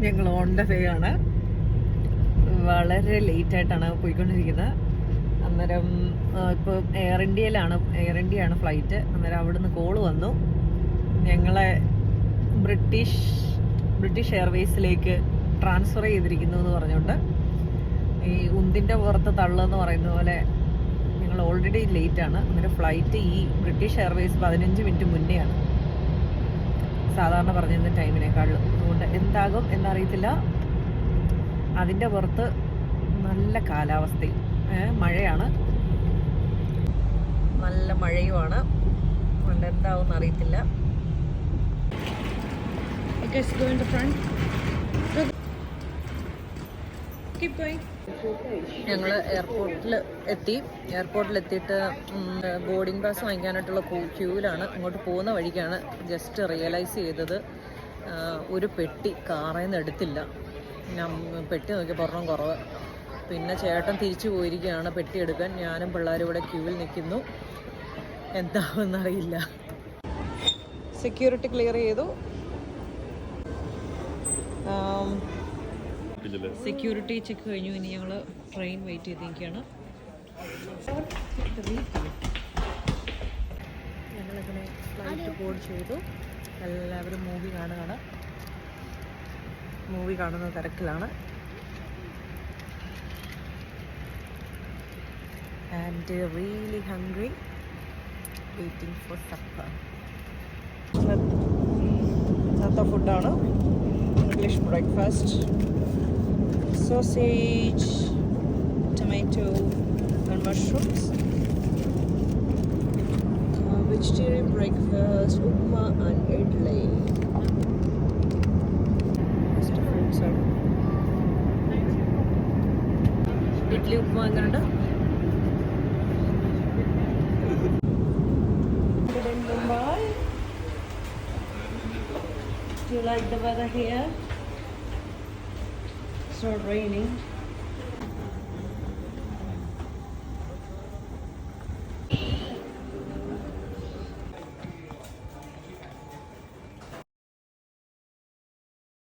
ഞങ്ങൾ on the way ആണ്. വളരെ ലേറ്റായിട്ടാണ് പോയിക്കൊണ്ടിരിക്കുന്നത്. അന്നേരം ഇപ്പോൾ എയർ ഇന്ത്യയാണ് ഫ്ലൈറ്റ്. അന്നേരം അവിടുന്ന് കോള് വന്നു, ഞങ്ങളെ ബ്രിട്ടീഷ് എയർവേസിലേക്ക് ട്രാൻസ്ഫർ ചെയ്തിരിക്കുന്നു എന്ന് പറഞ്ഞുകൊണ്ട്. ഈ ഉന്തിൻ്റെ പുറത്ത് തള്ളെന്ന് പറയുന്ന പോലെ ഞങ്ങൾ ഓൾറെഡി ലേറ്റാണ്. അന്നേരം ഫ്ലൈറ്റ് ഈ ബ്രിട്ടീഷ് എയർവേസ് 15 മിനിറ്റ് മുന്നെയാണ് സാധാരണ പറഞ്ഞിരുന്ന ടൈമിനേക്കാളും. അതുകൊണ്ട് എന്താകും എന്നറിയത്തില്ല. അതിൻ്റെ പുറത്ത് നല്ല കാലാവസ്ഥയും മഴയാണ്, നല്ല മഴയുമാണ്. അതുകൊണ്ട് എന്താവും എന്നറിയത്തില്ല. ഞങ്ങൾ എയർപോർട്ടിലെത്തിയിട്ട് ബോർഡിംഗ് പാസ് വാങ്ങിക്കാനായിട്ടുള്ള ക്യൂവിലാണ്. അങ്ങോട്ട് പോകുന്ന വഴിക്കാണ് ജസ്റ്റ് റിയലൈസ് ചെയ്തത് ഒരു പെട്ടി കാറിൽ നിന്ന് എടുത്തില്ല. ഞാൻ പെട്ടി നോക്കിയപ്പോൾ ഒരെണ്ണം കുറവ്. പിന്നെ ചേട്ടൻ തിരിച്ചു പോയിരിക്കുകയാണ് പെട്ടി എടുക്കാൻ. ഞാനും പിള്ളേരും ഇവിടെ ക്യൂവിൽ നിൽക്കുന്നു. എന്താവെന്നറിയില്ല. സെക്യൂരിറ്റി ക്ലിയർ ചെയ്തു. സെക്യൂരിറ്റി ചെക്ക് കഴിഞ്ഞു. ഇനി ഞങ്ങൾ ട്രെയിൻ വെയിറ്റ് ചെയ്തിരിക്കുകയാണ്. ഞങ്ങളിങ്ങനെ ഫ്ലൈറ്റ് ബോർഡ് ചെയ്തു. എല്ലാവരും മൂവി കാണുന്ന തിരക്കിലാണ്. And really hungry, waiting for supper. ഇന്നത്തെ ഫുഡാണ് English breakfast: sausage, tomato and mushrooms. Vegetarian breakfast: upma and idli. Just fruits are. Idli upma enganda. Good in Mumbai. Do you like the weather here? It's not raining.